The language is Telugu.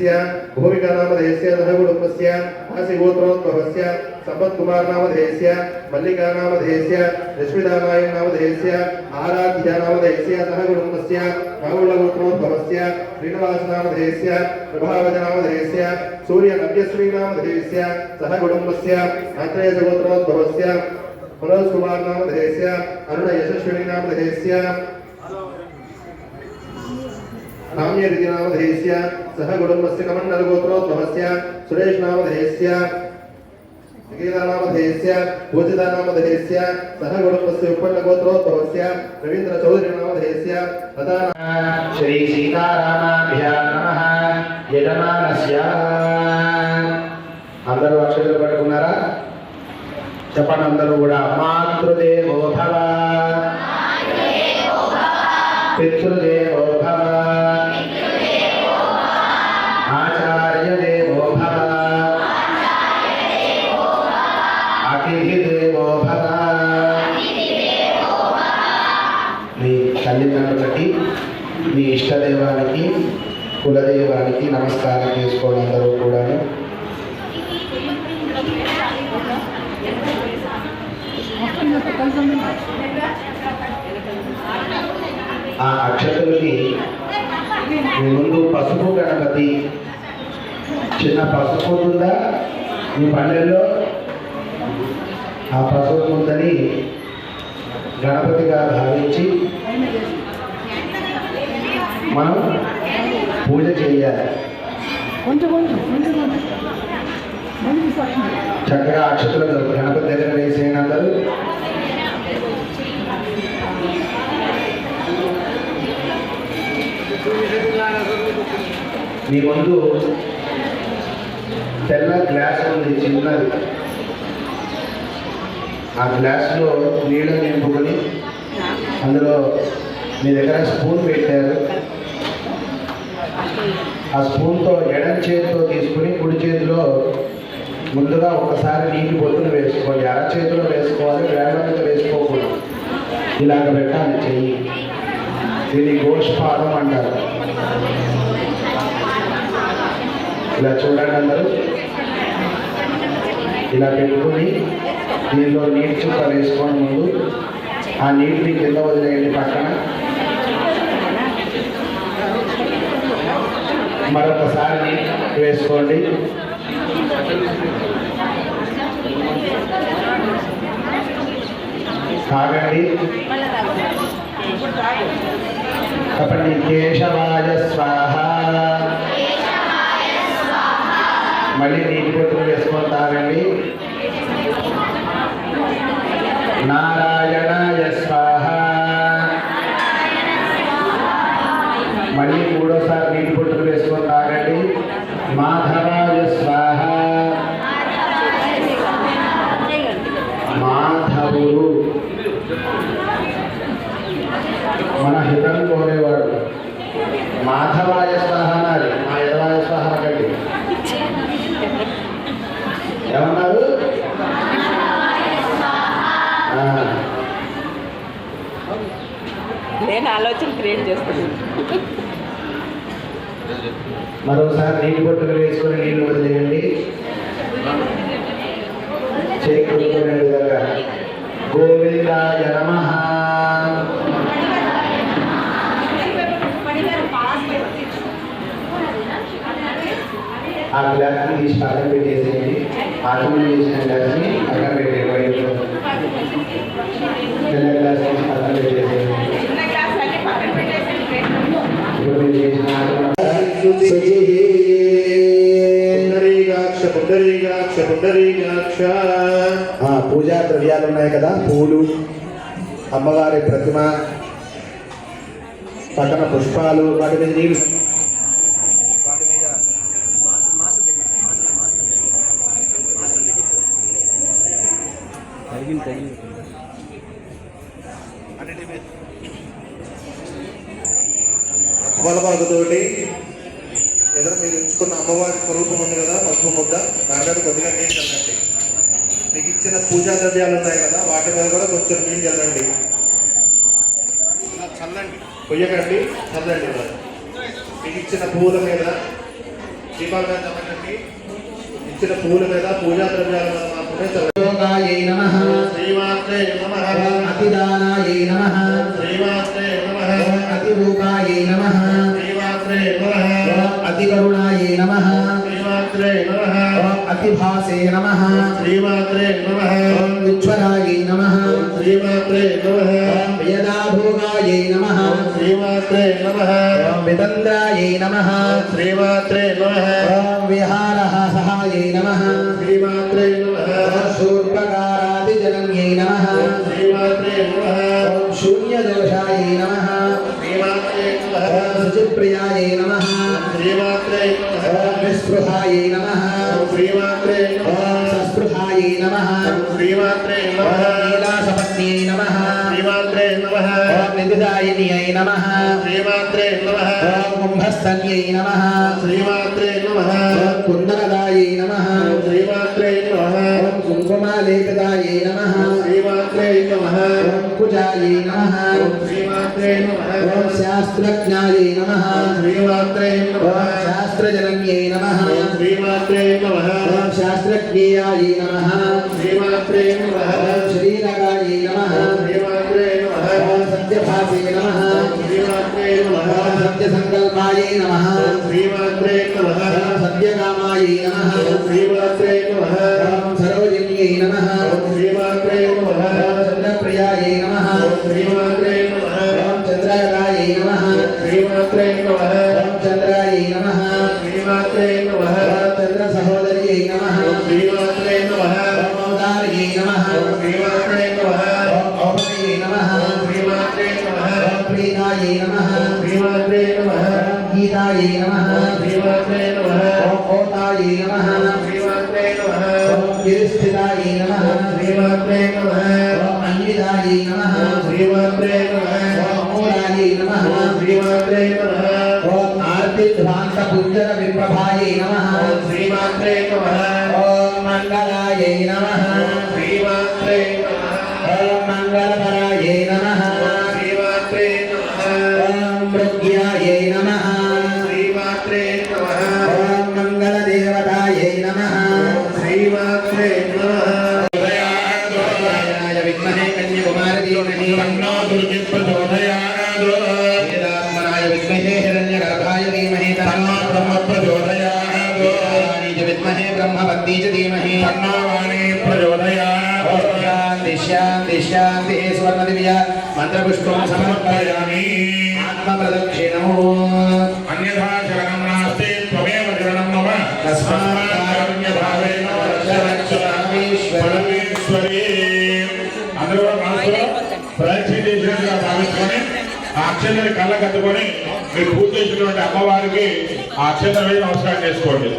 भूमिका नामधेयस्य सहकुटुम्बस्य आसिगोत्रोद्भवस्य संपत्कुमार नामधेयस्य मल्लिका नामधेयस्य रश्मिदानायक नामधेयस्य आराध्या नामधेयस्य सहकुटुम्बस्य राहुलगोत्रोद्भवस्य श्रीनिवास नामधेयस्य प्रभावज नामधेयस्य सूर्यनव्यश्री नामधेयस्य सहकुटुम्बस्य आत्रेयगोत्रोद्भवस्य मनोज कुमार नामधेयस्य अरुण यशस्विनी नामधेयस्य नाम्यरिति नामधेयस्य सह कुटुम्बस्य कमण्डल गोत्रोद्भवस्य सुरेश नामधेयस्य निकेता नामधेयस्य पूजिता नामधेयस्य सह कुटुम्बस्य उत्पन्न गोत्रोद्भवस्य रवींद्र चौधरी नामधेयस्य तथा श्री सीतारामाभ्यां नमः यजमानस्य అందరూ అక్షరాలు పట్టుకున్నారా చెప్పండి అందరూ కూడా మాతృదేవో భవ పితృదేవో భవ आचार्य देवो भव अतिथि देवो भव మీ తల్లిదండ్రులకి మీ ఇష్టదేవానికి కులదేవానికి నమస్కారం చేసుకోవడం అందరూ కూడా ఆ అక్షతులకి మీ ముందు పసుపు గణపతి చిన్న పసుపు ఉందా మీ పల్లెల్లో ఆ పసుపు ముందని గణపతిగా భావించి మనం పూజ చేయాలి. చక్కగా అక్షతులను గణపతి దగ్గర వేసేయండి అందరూ. మీ ముందు తెల్ల గ్లాస్ ఉంది చిన్నది. ఆ గ్లాస్లో నీళ్ళు నింపుకొని అందులో మీ దగ్గర స్పూన్ పెట్టారు. ఆ స్పూన్తో ఎడం చేతితో తీసుకుని కుడి చేతిలో ముందుగా ఒకసారి నీటి బొట్టును వేసుకోవాలి. అరచేతిలో వేసుకోవాలి, వేళ్ళ మీద వేసుకోకూడదు. ఇలాగ పెట్టాలి చెయ్యి. దీన్ని గోష్పాదం అంటారు. ఇలా చూడండి అందరూ. ఇలా పెట్టుకుని దీనిలో నీటి చుక్క వేసుకోండి. ముందు ఆ నీటిని కింద వదిలేయండి పక్కన. మరొకసారి నీటి వేసుకోండి. తాగండి. చెప్పండి కేశవాయ స్వాహ. మళ్ళీ నీటి బొట్టును వేసుకొని తాగండి. నారాయణాయ స్వాహ. మళ్ళీ మూడోసారి నీటి బొట్టును వేసుకొని తాగండి. మాధవాయ స్వాహ. మాధవుడు మన హితం కోరేవాడు. మాధవాయ స్వాహ అనాలి, మా యదవాయ స్వాహ అనకండి. ఏమన్నారు? నేను ఆలోచన క్రియేట్ చేస్తున్నాను. మరోసారి నీటి బొట్టులు వేసుకొని నీళ్లు వదిలేయండి. చేకూరుకునే విధంగా గోవిందాయ నమః. ఆ గ్లాస్ని తీసి పక్కన పెట్టేసేయండి. ఆటోలు చేసిన గ్లాస్ని పక్కన పెట్టేయండి. తెల్ల గ్లాస్ తీసి పక్కన పెట్టేసేయండి. ఇప్పుడు మీరు చేసిన పూజా ద్రవ్యాలు ఉన్నాయి కదా, పూలు, అమ్మవారి ప్రతిమ, పక్కన పుష్పాలు, వాటి మీద నీళ్ళు. అప్పలపాకుతోటి ఎదురు మీరు ఉంచుకున్న అమ్మవారి స్వరూపం ఉంది కదా, పసుపు ముద్ద, దాని మీద కొద్దిగా నీళ్ళు చల్లండి. మీకు ఇచ్చిన పూజా ద్రవ్యాలు ఉన్నాయి కదా, వాటి మీద కూడా కొంచెం నీళ్ళు చల్లండి. చల్లండి, కొయ్యకండి, చల్లండి. మీకు ఇచ్చిన పువ్వుల మీద దీపాల మీద చల్లకండి. ఇచ్చిన పువ్వుల మీద పూజా ద్రవ్యాల మీద మాత్రమే చల్లండి. యోగాయై నమః శ్రీమాత్రే నమః. అతిదానాయై నమః శ్రీమాత్రే నమః. అతిరూపాయై నమః శ్రీమాత్రే నమః. అతికరుణాయై నమః శ్రీమాత్రే నమః. అతిభాసే నమః శ్రీమాత్రే నమః. విశ్వరాయై నమః శ్రీమాత్రే నమః. యదాభోగాయై నమః శ్రీమాత్రే నమః. వితంద్రాయై నమః శ్రీమాత్రే నమః. విహారహాసహాయై నమః శ్రీమాత్రే నమః. శూర్పకారాదిజనన్యై నమః శ్రీమాత్రే నమః. శూన్యదోషాయై నమః శ్రీమాత్రే నమః. శుచిప్రియాయై నమః శ్రీమాత్రే నమః. నిస్పృహాయై నమః శ్రీమాత్రే నమః. సస్పృహాయై నమః శ్రీమాత్రే నమః. నీలాసపత్న్యై నమః శ్రీమాత్రే నమః. నిధిదాయిన్యై నమః శ్రీమాత్రే నమః. కుంభస్తన్యై నమః శ్రీమాత్రే నమః. కుందనదాయై నమః శ్రీమాత్రే నమః. కుంకుమాలేపితాయై నమః శ్రీమాత్రే నమః. కుజాయై నమః శ్రీమాత్రే నమః. శాస్త్రజ్ఞాయై నమః శ్రీమాత్రే నమః. శాస్త్రజనన్యై నమః శ్రీమాత్రే నమః. శాస్త్రజ్ఞేయాయై నమః శ్రీమాత్రే నమః. శ్రీరగాయై నమః శ్రీమాత్రే నమః. సత్యభాసే నమః శ్రీమాత్రే నమః. సత్యసంకల్పాయై నమః శ్రీమాత్రే నమః. సత్యకామాయై నమః శ్రీమాత్రే నమః. సరోజిన్యై నమః శ్రీమాత్రే నమః. చంద్రప్రియాయై నమః శ్రీమాత్రే నమః. చంద్రగాయై నమః శ్రీమాత్రే నమః. చంద్రాయై నమః శ్రీమాత్రే నమః. చంద్ర సహోదర్యై నమః శ్రీమాత్రే నమః. మౌదార్యై నమః శ్రీమాత్రే నమః. ఔపయై నమః శ్రీమాత్రే నమః. ప్రీతాయై నమః శ్రీమాత్రే నమః. గీతాయై నమః శ్రీమాత్రే నమః. ఓతాయై నమః శ్రీమాత్రే నమః. గిరిస్థితాయై నమః శ్రీమాత్రే నమః. అన్వితాయై నమః శ్రీమాత్రే నమః. మూలాయై నమః శ్రీమాత్రే నమః. ఓం ఆర్తిధ్వాంత పుంజర విప్రభాయై నమః శ్రీమాత్రే నమః. ఓం మంగళాయై నమః శ్రీమాత్రే నమః. ఓం మంగళపరాయై నమః శ్రీమాత్రే నమః. ఓం మృగ్యాయై నమః శ్రీమాత్రే నమః. ఓం మంగళదేవతాయై నమః శ్రీమాత్రే నమః. నారాయణాయ విద్మహే కన్యకుమారి ధీమహి తన్నో దుర్గి ప్రచోదయాత్ వేదాత్మనాయ విద్మహే హిరణ్యగర్భాయ ధీమహి తన్నో బ్రహ్మ ప్రచోదయాత్ వేదానీయ విద్మహే బ్రహ్మవద్దీ చ ధీమహి తన్నో వాణీ ప్రచోదయాత్ శాంతి శాంతి శాంతి స్వర్ణ దివ్య మంత్రపుష్పం సమర్పయామి ఆత్మప్రదక్షిణం అన్యథా శరణం నాస్తి త్వమేవ శరణం మమ తస్మాత్ కారుణ్యభావేన పరమేశ్వరీ అందరూ మనసులో ప్రదక్షిణ చేసినట్టుగా భావించుకొని ఆ అక్షంతని కళ్ళ కట్టుకొని మీరు పూజ చేసినటువంటి అమ్మవారికి ఆ అక్షంతని నమస్కారం చేసుకోండి.